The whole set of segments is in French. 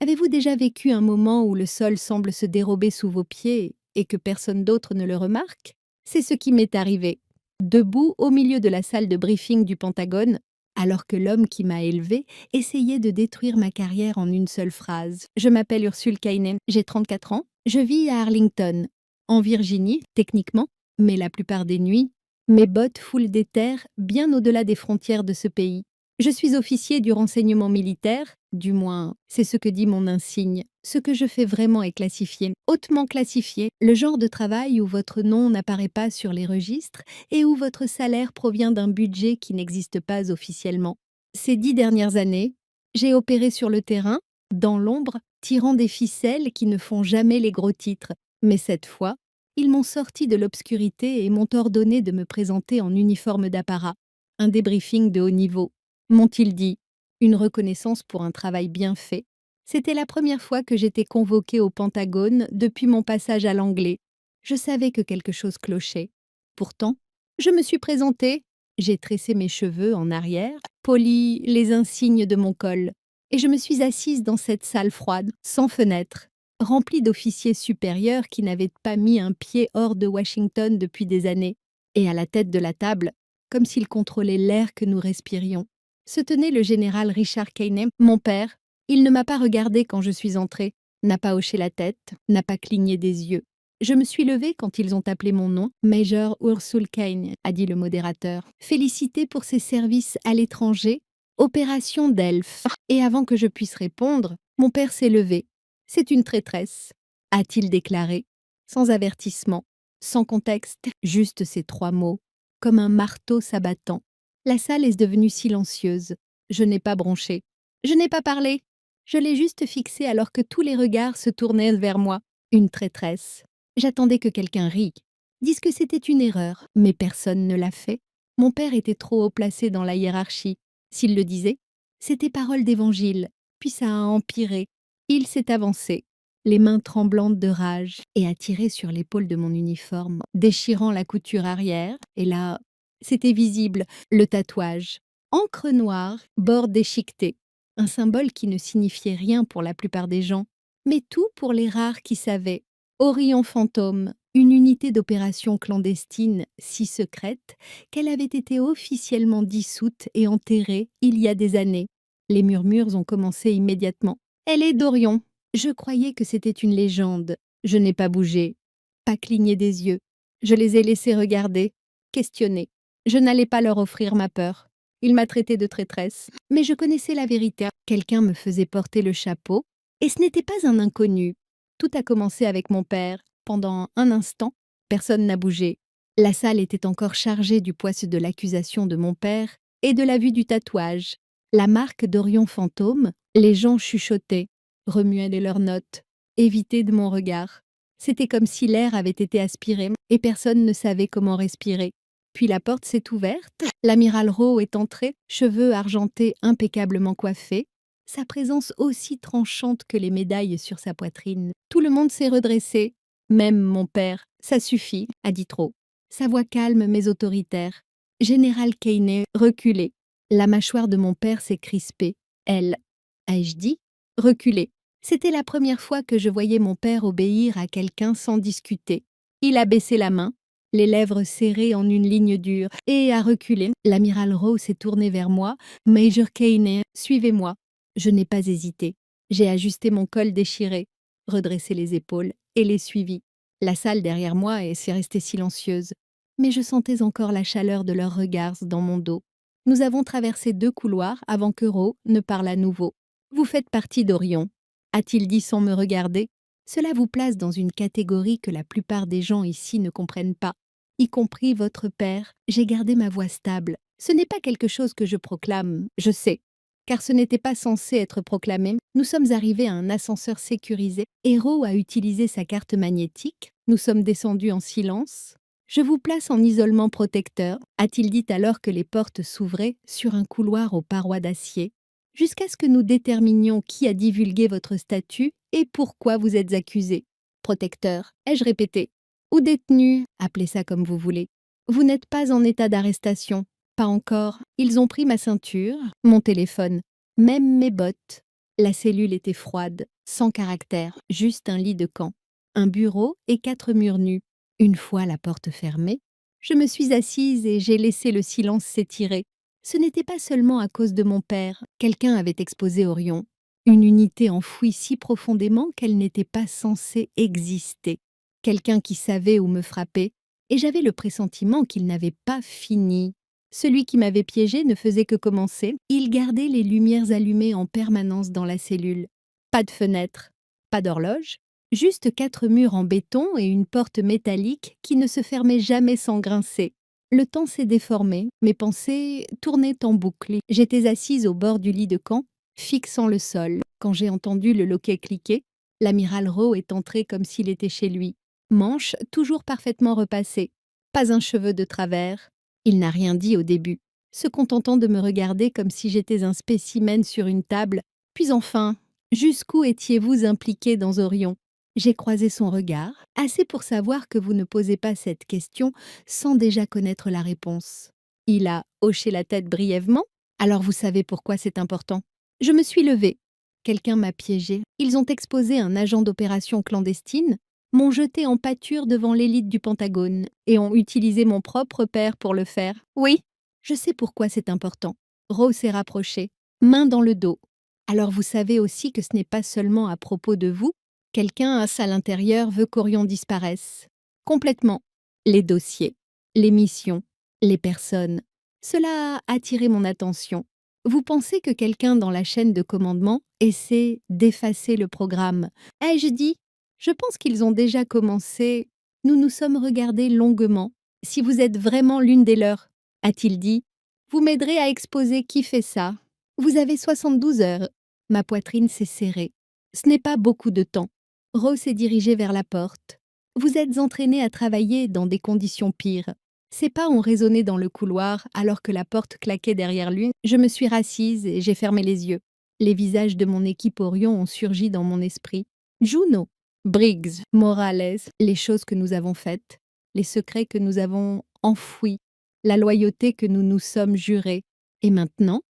Avez-vous déjà vécu un moment où le sol semble se dérober sous vos pieds et que personne d'autre ne le remarque? C'est ce qui m'est arrivé. Debout au milieu de la salle de briefing du Pentagone, alors que l'homme qui m'a élevé essayait de détruire ma carrière en une seule phrase. Je m'appelle Ursule Kainen, j'ai 34 ans, je vis à Arlington, en Virginie, techniquement, mais la plupart des nuits, mes bottes foulent des terres bien au-delà des frontières de ce pays. Je suis officier du renseignement militaire, du moins, c'est ce que dit mon insigne. Ce que je fais vraiment est classifié, hautement classifié, le genre de travail où votre nom n'apparaît pas sur les registres et où votre salaire provient d'un budget qui n'existe pas officiellement. Ces 10 dernières années, j'ai opéré sur le terrain, dans l'ombre, tirant des ficelles qui ne font jamais les gros titres. Mais cette fois, ils m'ont sorti de l'obscurité et m'ont ordonné de me présenter en uniforme d'apparat. Un débriefing de haut niveau. M'ont-ils dit, une reconnaissance pour un travail bien fait. C'était la première fois que j'étais convoquée au Pentagone depuis mon passage à l'anglais. Je savais que quelque chose clochait. Pourtant, je me suis présentée, j'ai tressé mes cheveux en arrière, poli les insignes de mon col, et je me suis assise dans cette salle froide, sans fenêtre, remplie d'officiers supérieurs qui n'avaient pas mis un pied hors de Washington depuis des années, et à la tête de la table, comme s'ils contrôlaient l'air que nous respirions, se tenait le général Richard Keynes, mon père. Il ne m'a pas regardé quand je suis entrée, n'a pas hoché la tête, n'a pas cligné des yeux. Je me suis levée quand ils ont appelé mon nom. Major Ursule Kane, a dit le modérateur. Félicité pour ses services à l'étranger. Opération Delphes. Et avant que je puisse répondre, mon père s'est levé. C'est une traîtresse, a-t-il déclaré, sans avertissement, sans contexte, juste ces 3 mots, comme un marteau s'abattant. La salle est devenue silencieuse. Je n'ai pas bronché. Je n'ai pas parlé. Je l'ai juste fixé alors que tous les regards se tournaient vers moi. Une traîtresse. J'attendais que quelqu'un rie. Dise que c'était une erreur, mais personne ne l'a fait. Mon père était trop haut placé dans la hiérarchie. S'il le disait, c'était parole d'évangile. Puis ça a empiré. Il s'est avancé, les mains tremblantes de rage, et a tiré sur l'épaule de mon uniforme, déchirant la couture arrière, et là, c'était visible, le tatouage. Encre noire, bord déchiqueté. Un symbole qui ne signifiait rien pour la plupart des gens, mais tout pour les rares qui savaient. Orion Fantôme, une unité d'opération clandestine si secrète qu'elle avait été officiellement dissoute et enterrée il y a des années. Les murmures ont commencé immédiatement. Elle est d'Orion. Je croyais que c'était une légende. Je n'ai pas bougé, pas cligné des yeux. Je les ai laissés regarder, questionner. Je n'allais pas leur offrir ma peur. Il m'a traité de traîtresse, mais je connaissais la vérité. Quelqu'un me faisait porter le chapeau, et ce n'était pas un inconnu. Tout a commencé avec mon père. Pendant un instant, personne n'a bougé. La salle était encore chargée du poids de l'accusation de mon père et de la vue du tatouage. La marque d'Orion Fantôme, les gens chuchotaient, remuaient de leurs notes, évitaient de mon regard. C'était comme si l'air avait été aspiré et personne ne savait comment respirer. Puis la porte s'est ouverte, l'amiral Rowe est entré, cheveux argentés impeccablement coiffés, sa présence aussi tranchante que les médailles sur sa poitrine. Tout le monde s'est redressé, même mon père. Ça suffit, a dit trop. Sa voix calme mais autoritaire. Général Keynes reculé. La mâchoire de mon père s'est crispée. Elle, ai-je dit, reculé. C'était la première fois que je voyais mon père obéir à quelqu'un sans discuter. Il a baissé la main, les lèvres serrées en une ligne dure, et a reculé. L'amiral Rowe s'est tourné vers moi. Major Keynes, suivez-moi. Je n'ai pas hésité. J'ai ajusté mon col déchiré, redressé les épaules et les suivis. La salle derrière moi s'est restée silencieuse, mais je sentais encore la chaleur de leurs regards dans mon dos. Nous avons traversé 2 couloirs avant que Rowe ne parle à nouveau. Vous faites partie d'Orion, a-t-il dit sans me regarder. Cela vous place dans une catégorie que la plupart des gens ici ne comprennent pas, y compris votre père. J'ai gardé ma voix stable. Ce n'est pas quelque chose que je proclame, je sais. Car ce n'était pas censé être proclamé. Nous sommes arrivés à un ascenseur sécurisé. Rowe a utilisé sa carte magnétique. Nous sommes descendus en silence. Je vous place en isolement protecteur, a-t-il dit alors que les portes s'ouvraient sur un couloir aux parois d'acier, jusqu'à ce que nous déterminions qui a divulgué votre statut et pourquoi vous êtes accusé. Protecteur, ai-je répété. Ou détenu, appelez ça comme vous voulez. Vous n'êtes pas en état d'arrestation. Pas encore. Ils ont pris ma ceinture, mon téléphone, même mes bottes. La cellule était froide, sans caractère, juste un lit de camp, un bureau et 4 murs nus. Une fois la porte fermée, je me suis assise et j'ai laissé le silence s'étirer. Ce n'était pas seulement à cause de mon père. Quelqu'un avait exposé Orion. Une unité enfouie si profondément qu'elle n'était pas censée exister. Quelqu'un qui savait où me frapper, et j'avais le pressentiment qu'il n'avait pas fini. Celui qui m'avait piégé ne faisait que commencer. Il gardait les lumières allumées en permanence dans la cellule. Pas de fenêtre, pas d'horloge, juste 4 murs en béton et une porte métallique qui ne se fermait jamais sans grincer. Le temps s'est déformé, mes pensées tournaient en boucle. J'étais assise au bord du lit de camp, fixant le sol. Quand j'ai entendu le loquet cliquer, l'amiral Rowe est entré comme s'il était chez lui. Manche toujours parfaitement repassée, pas un cheveu de travers. Il n'a rien dit au début, se contentant de me regarder comme si j'étais un spécimen sur une table. Puis enfin, jusqu'où étiez-vous impliqué dans Orion? J'ai croisé son regard, assez pour savoir que vous ne posez pas cette question sans déjà connaître la réponse. Il a hoché la tête brièvement. Alors vous savez pourquoi c'est important. Je me suis levée. Quelqu'un m'a piégée. Ils ont exposé un agent d'opération clandestine, m'ont jeté en pâture devant l'élite du Pentagone et ont utilisé mon propre père pour le faire. Oui, je sais pourquoi c'est important. Rose s'est rapproché, main dans le dos. Alors vous savez aussi que ce n'est pas seulement à propos de vous. Quelqu'un à l'intérieur veut qu'Orion disparaisse. Complètement. Les dossiers, les missions, les personnes. Cela a attiré mon attention. Vous pensez que quelqu'un dans la chaîne de commandement essaie d'effacer le programme? Ai-je dit? Je pense qu'ils ont déjà commencé. Nous nous sommes regardés longuement. Si vous êtes vraiment l'une des leurs, a-t-il dit, vous m'aiderez à exposer qui fait ça. Vous avez 72 heures. Ma poitrine s'est serrée. Ce n'est pas beaucoup de temps. Rose s'est dirigé vers la porte. Vous êtes entraîné à travailler dans des conditions pires. Ses pas ont résonné dans le couloir alors que la porte claquait derrière lui. Je me suis rassise et j'ai fermé les yeux. Les visages de mon équipe Orion ont surgi dans mon esprit. Juno, Briggs, Morales, les choses que nous avons faites, les secrets que nous avons enfouis, la loyauté que nous nous sommes jurés. Et maintenant,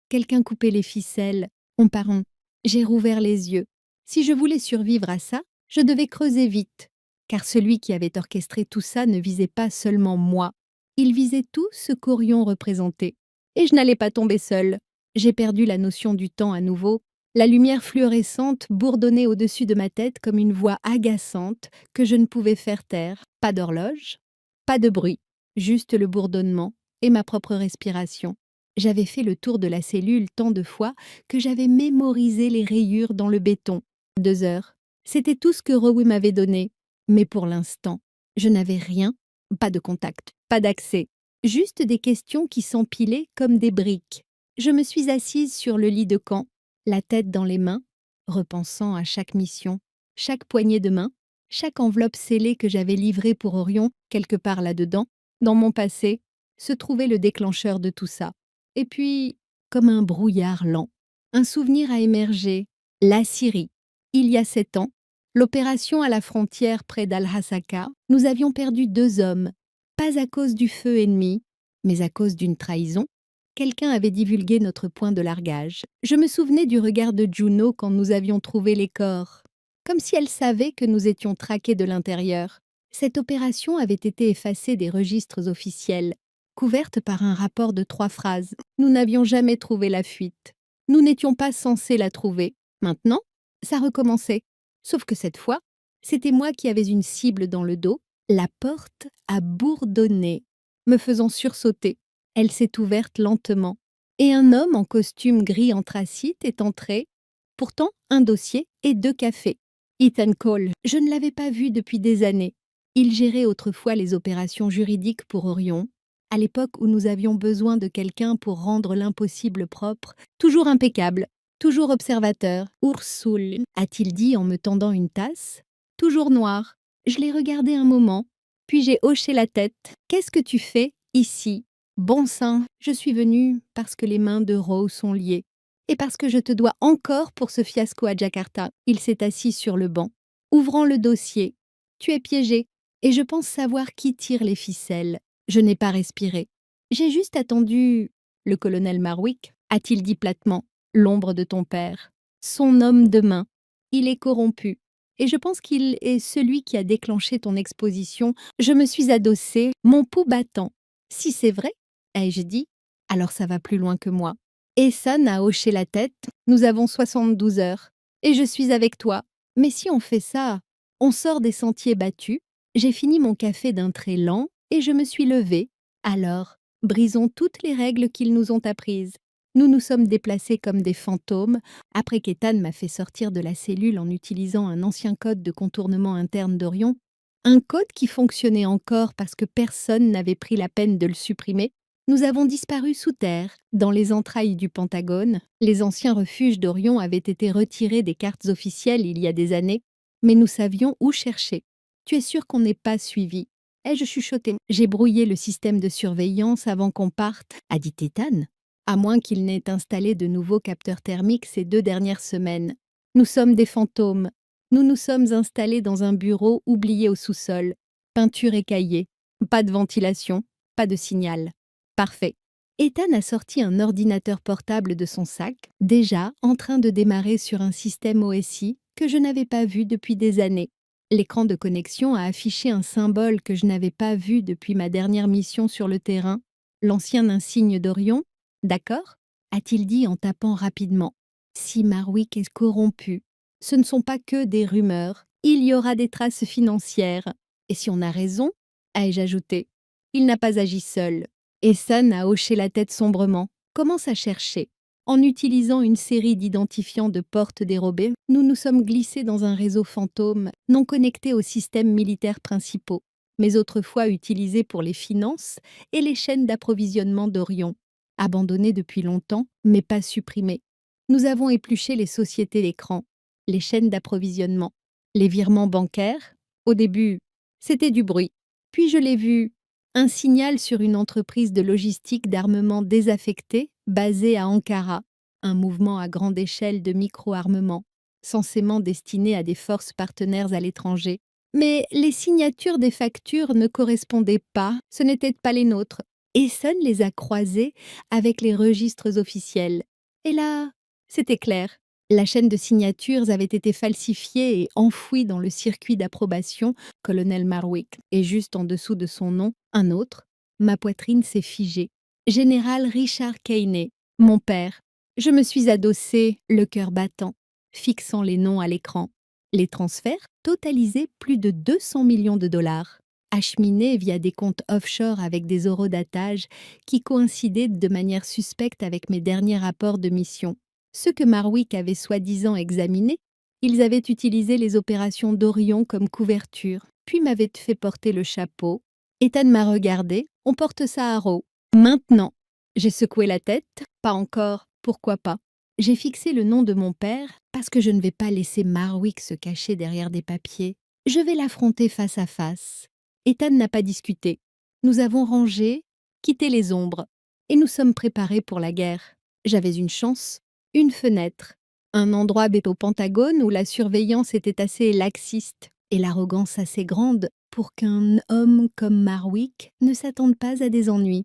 quelqu'un coupait les ficelles. On part. J'ai rouvert les yeux. Si je voulais survivre à ça, je devais creuser vite, car celui qui avait orchestré tout ça ne visait pas seulement moi, il visait tout ce qu'Orion représentait. Et je n'allais pas tomber seule. J'ai perdu la notion du temps à nouveau. La lumière fluorescente bourdonnait au-dessus de ma tête comme une voix agaçante que je ne pouvais faire taire. Pas d'horloge, pas de bruit, juste le bourdonnement et ma propre respiration. J'avais fait le tour de la cellule tant de fois que j'avais mémorisé les rayures dans le béton. 2 heures. C'était tout ce que Rowe m'avait donné. Mais pour l'instant, je n'avais rien, pas de contact, pas d'accès. Juste des questions qui s'empilaient comme des briques. Je me suis assise sur le lit de camp, la tête dans les mains, repensant à chaque mission, chaque poignée de main, chaque enveloppe scellée que j'avais livrée pour Orion, quelque part là-dedans, dans mon passé, se trouvait le déclencheur de tout ça. Et puis, comme un brouillard lent, un souvenir a émergé, la Syrie. Il y a 7 ans, l'opération à la frontière près d'Al-Hasaka, nous avions perdu 2 hommes, pas à cause du feu ennemi, mais à cause d'une trahison. Quelqu'un avait divulgué notre point de largage. Je me souvenais du regard de Juno quand nous avions trouvé les corps, comme si elle savait que nous étions traqués de l'intérieur. Cette opération avait été effacée des registres officiels, couverte par un rapport de 3 phrases. Nous n'avions jamais trouvé la fuite. Nous n'étions pas censés la trouver. Maintenant, ça recommençait. Sauf que cette fois, c'était moi qui avais une cible dans le dos. La porte a bourdonné, me faisant sursauter. Elle s'est ouverte lentement, et un homme en costume gris anthracite est entré. Pourtant, un dossier et 2 cafés. Ethan Cole, je ne l'avais pas vu depuis des années. Il gérait autrefois les opérations juridiques pour Orion, à l'époque où nous avions besoin de quelqu'un pour rendre l'impossible propre, toujours impeccable, toujours observateur. Ursul, a-t-il dit en me tendant une tasse. Toujours noir. Je l'ai regardé un moment, puis j'ai hoché la tête. Qu'est-ce que tu fais ici? Bon sang, je suis venue parce que les mains de Rose sont liées. Et parce que je te dois encore pour ce fiasco à Jakarta. Il s'est assis sur le banc, ouvrant le dossier. Tu es piégé, et je pense savoir qui tire les ficelles. Je n'ai pas respiré. J'ai juste attendu. Le colonel Marwick, a-t-il dit platement, l'ombre de ton père. Son homme de main. Il est corrompu. Et je pense qu'il est celui qui a déclenché ton exposition. Je me suis adossée, mon pouls battant. Si c'est vrai, ai-je dit, alors ça va plus loin que moi. Ehsan a hoché la tête. Nous avons 72 heures. Et je suis avec toi. Mais si on fait ça, on sort des sentiers battus. J'ai fini mon café d'un trait lent et je me suis levée. Alors, brisons toutes les règles qu'ils nous ont apprises. Nous nous sommes déplacés comme des fantômes, après qu'Ethan m'a fait sortir de la cellule en utilisant un ancien code de contournement interne d'Orion, un code qui fonctionnait encore parce que personne n'avait pris la peine de le supprimer. Nous avons disparu sous terre, dans les entrailles du Pentagone. Les anciens refuges d'Orion avaient été retirés des cartes officielles il y a des années, mais nous savions où chercher. Tu es sûr qu'on n'est pas suivi? Ai-je chuchoté? J'ai brouillé le système de surveillance avant qu'on parte, a dit Ethan. À moins qu'il n'ait installé de nouveaux capteurs thermiques ces 2 dernières semaines. Nous sommes des fantômes. Nous nous sommes installés dans un bureau oublié au sous-sol. Peinture écaillée. Pas de ventilation. Pas de signal. Parfait. Ethan a sorti un ordinateur portable de son sac, déjà en train de démarrer sur un système OSI que je n'avais pas vu depuis des années. L'écran de connexion a affiché un symbole que je n'avais pas vu depuis ma dernière mission sur le terrain, l'ancien insigne d'Orion. D'accord? A-t-il dit en tapant rapidement. Si Marwick est corrompu, ce ne sont pas que des rumeurs, il y aura des traces financières. Et si on a raison, ai-je ajouté, il n'a pas agi seul. Ehsan a hoché la tête sombrement, commence à chercher. En utilisant une série d'identifiants de portes dérobées, nous nous sommes glissés dans un réseau fantôme non connecté aux systèmes militaires principaux, mais autrefois utilisé pour les finances et les chaînes d'approvisionnement d'Orion. Abandonnées depuis longtemps, mais pas supprimées. Nous avons épluché les sociétés d'écran, les chaînes d'approvisionnement, les virements bancaires. Au début, c'était du bruit. Puis je l'ai vu, un signal sur une entreprise de logistique d'armement désaffectée basée à Ankara, un mouvement à grande échelle de micro-armement, censément destiné à des forces partenaires à l'étranger. Mais les signatures des factures ne correspondaient pas, ce n'étaient pas les nôtres. Essonne les a croisés avec les registres officiels. Et là, c'était clair. La chaîne de signatures avait été falsifiée et enfouie dans le circuit d'approbation, colonel Marwick. Et juste en dessous de son nom, un autre. Ma poitrine s'est figée. Général Richard Keynet, mon père. Je me suis adossée, le cœur battant, fixant les noms à l'écran. Les transferts totalisaient plus de 200 millions de dollars. Acheminés via des comptes offshore avec des horodatage qui coïncidaient de manière suspecte avec mes derniers rapports de mission. Ceux que Marwick avait soi-disant examinés, ils avaient utilisé les opérations d'Orion comme couverture, puis m'avaient fait porter le chapeau. Ethan m'a regardé, on porte ça à Raw. Maintenant, j'ai secoué la tête, pas encore, pourquoi pas. J'ai fixé le nom de mon père parce que je ne vais pas laisser Marwick se cacher derrière des papiers. Je vais l'affronter face à face. Ethan n'a pas discuté. Nous avons rangé, quitté les ombres, et nous sommes préparés pour la guerre. J'avais une chance, une fenêtre, un endroit au Pentagone où la surveillance était assez laxiste et l'arrogance assez grande pour qu'un homme comme Marwick ne s'attende pas à des ennuis.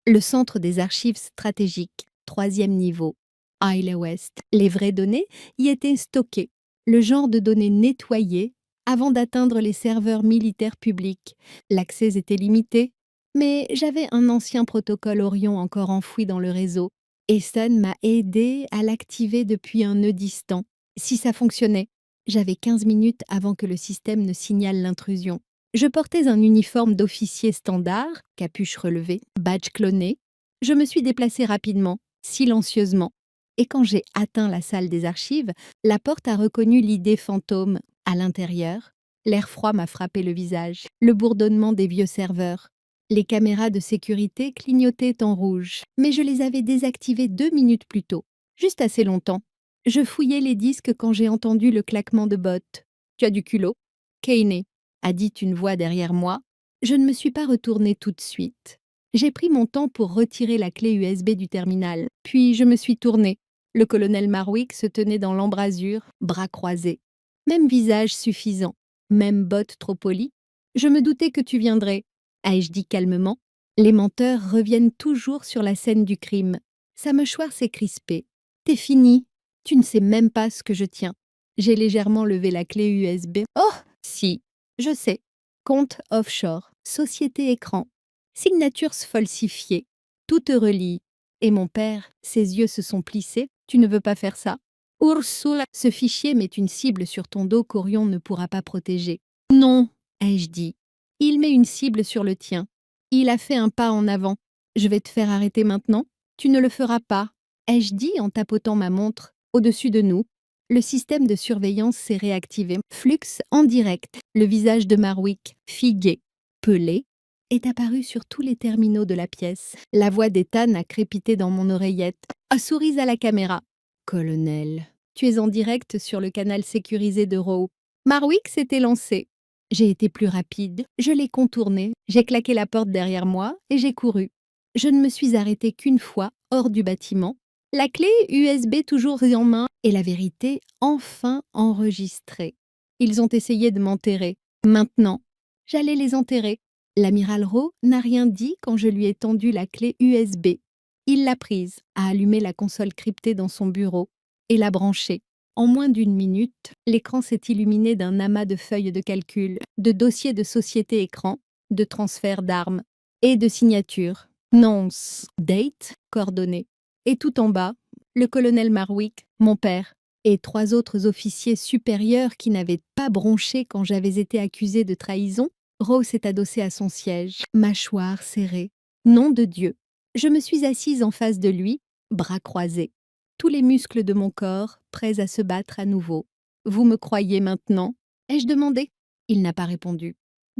Le centre des archives stratégiques, 3e niveau, Isle West. Les vraies données y étaient stockées, le genre de données nettoyées avant d'atteindre les serveurs militaires publics. L'accès était limité, mais j'avais un ancien protocole Orion encore enfoui dans le réseau. Ehsan m'a aidé à l'activer depuis un nœud distant. Si ça fonctionnait, j'avais 15 minutes avant que le système ne signale l'intrusion. Je portais un uniforme d'officier standard, capuche relevée, badge cloné. Je me suis déplacée rapidement, silencieusement. Et quand j'ai atteint la salle des archives, la porte a reconnu l'idée fantôme. À l'intérieur, l'air froid m'a frappé le visage, le bourdonnement des vieux serveurs. Les caméras de sécurité clignotaient en rouge, mais je les avais désactivées 2 minutes plus tôt, juste assez longtemps. Je fouillais les disques quand j'ai entendu le claquement de bottes. « Tu as du culot ?» Keynet, a dit une voix derrière moi. Je ne me suis pas retournée tout de suite. J'ai pris mon temps pour retirer la clé USB du terminal, puis je me suis tournée. Le colonel Marwick se tenait dans l'embrasure, bras croisés. Même visage suffisant, même bottes trop polies. Je me doutais que tu viendrais, ai-je dit calmement. Les menteurs reviennent toujours sur la scène du crime. Sa mâchoire s'est crispée. T'es fini. Tu ne sais même pas ce que je tiens. J'ai légèrement levé la clé USB. Oh, si, je sais. Compte offshore, société écran, signatures falsifiées, tout te relie. Et mon père, ses yeux se sont plissés. Tu ne veux pas faire ça? Ursula, ce fichier met une cible sur ton dos qu'Orion ne pourra pas protéger. Non, ai-je dit. Il met une cible sur le tien. Il a fait un pas en avant. Je vais te faire arrêter maintenant. Tu ne le feras pas, ai-je dit en tapotant ma montre. Au-dessus de nous, le système de surveillance s'est réactivé. Flux en direct. Le visage de Marwick, figué, pelé, est apparu sur tous les terminaux de la pièce. La voix d'Ethan a crépité dans mon oreillette. Ah, souris à la caméra. Colonel, tu es en direct sur le canal sécurisé de Rowe. Marwick s'était lancé. J'ai été plus rapide, je l'ai contourné, j'ai claqué la porte derrière moi et j'ai couru. Je ne me suis arrêtée qu'une fois, hors du bâtiment. La clé USB toujours en main et la vérité enfin enregistrée. Ils ont essayé de m'enterrer. Maintenant, j'allais les enterrer. L'amiral Rowe n'a rien dit quand je lui ai tendu la clé USB. Il l'a prise, a allumé la console cryptée dans son bureau et l'a branchée. En moins d'une minute, l'écran s'est illuminé d'un amas de feuilles de calcul, de dossiers de société écran, de transferts d'armes et de signatures. Nonce, date, coordonnées. Et tout en bas, le colonel Marwick, mon père, et 3 autres officiers supérieurs qui n'avaient pas bronché quand j'avais été accusée de trahison. Rowe s'est adossé à son siège, mâchoire serrée. Nom de Dieu. Je me suis assise en face de lui, bras croisés. Tous les muscles de mon corps, prêts à se battre à nouveau. Vous me croyez maintenant? Ai-je demandé? Il n'a pas répondu.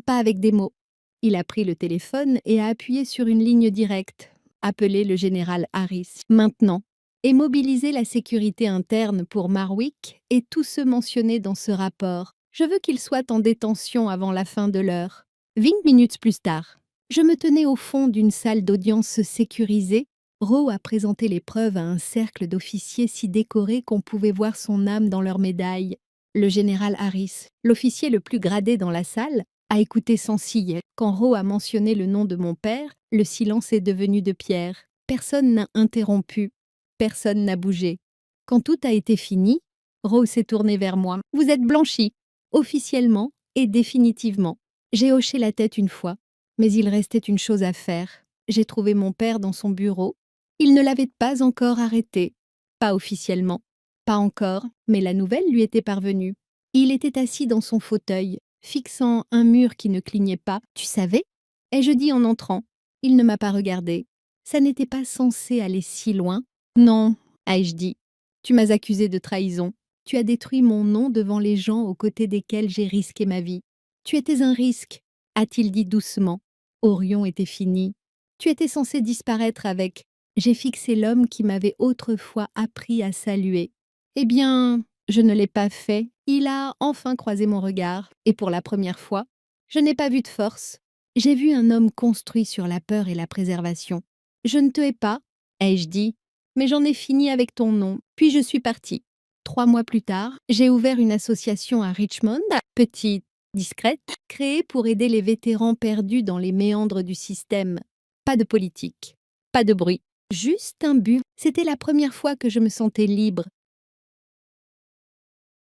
Pas avec des mots. Il a pris le téléphone et a appuyé sur une ligne directe. Appelé le général Harris, maintenant, et mobiliser la sécurité interne pour Marwick et tous ceux mentionnés dans ce rapport. Je veux qu'ils soient en détention avant la fin de l'heure. 20 minutes plus tard, je me tenais au fond d'une salle d'audience sécurisée. Rowe a présenté les preuves à un cercle d'officiers si décorés qu'on pouvait voir son âme dans leurs médailles. Le général Harris, l'officier le plus gradé dans la salle, a écouté sans ciller. Quand Rowe a mentionné le nom de mon père, le silence est devenu de pierre. Personne n'a interrompu. Personne n'a bougé. Quand tout a été fini, Rowe s'est tourné vers moi. Vous êtes blanchi, officiellement et définitivement. J'ai hoché la tête une fois, mais il restait une chose à faire. J'ai trouvé mon père dans son bureau. Il ne l'avait pas encore arrêté. Pas officiellement. Pas encore, mais la nouvelle lui était parvenue. Il était assis dans son fauteuil, fixant un mur qui ne clignait pas. Tu savais? Ai-je dit en entrant. Il ne m'a pas regardé. Ça n'était pas censé aller si loin. Non, ai-je dit. Tu m'as accusé de trahison. Tu as détruit mon nom devant les gens aux côtés desquels j'ai risqué ma vie. Tu étais un risque, a-t-il dit doucement. Orion était fini. Tu étais censé disparaître avec. J'ai fixé l'homme qui m'avait autrefois appris à saluer. Eh bien, je ne l'ai pas fait. Il a enfin croisé mon regard, et pour la première fois, je n'ai pas vu de force. J'ai vu un homme construit sur la peur et la préservation. Je ne te hais pas, ai-je dit, mais j'en ai fini avec ton nom, puis je suis partie. 3 mois plus tard, j'ai ouvert une association à Richmond, petite, discrète, créée pour aider les vétérans perdus dans les méandres du système. Pas de politique, pas de bruit, juste un but. C'était la première fois que je me sentais libre,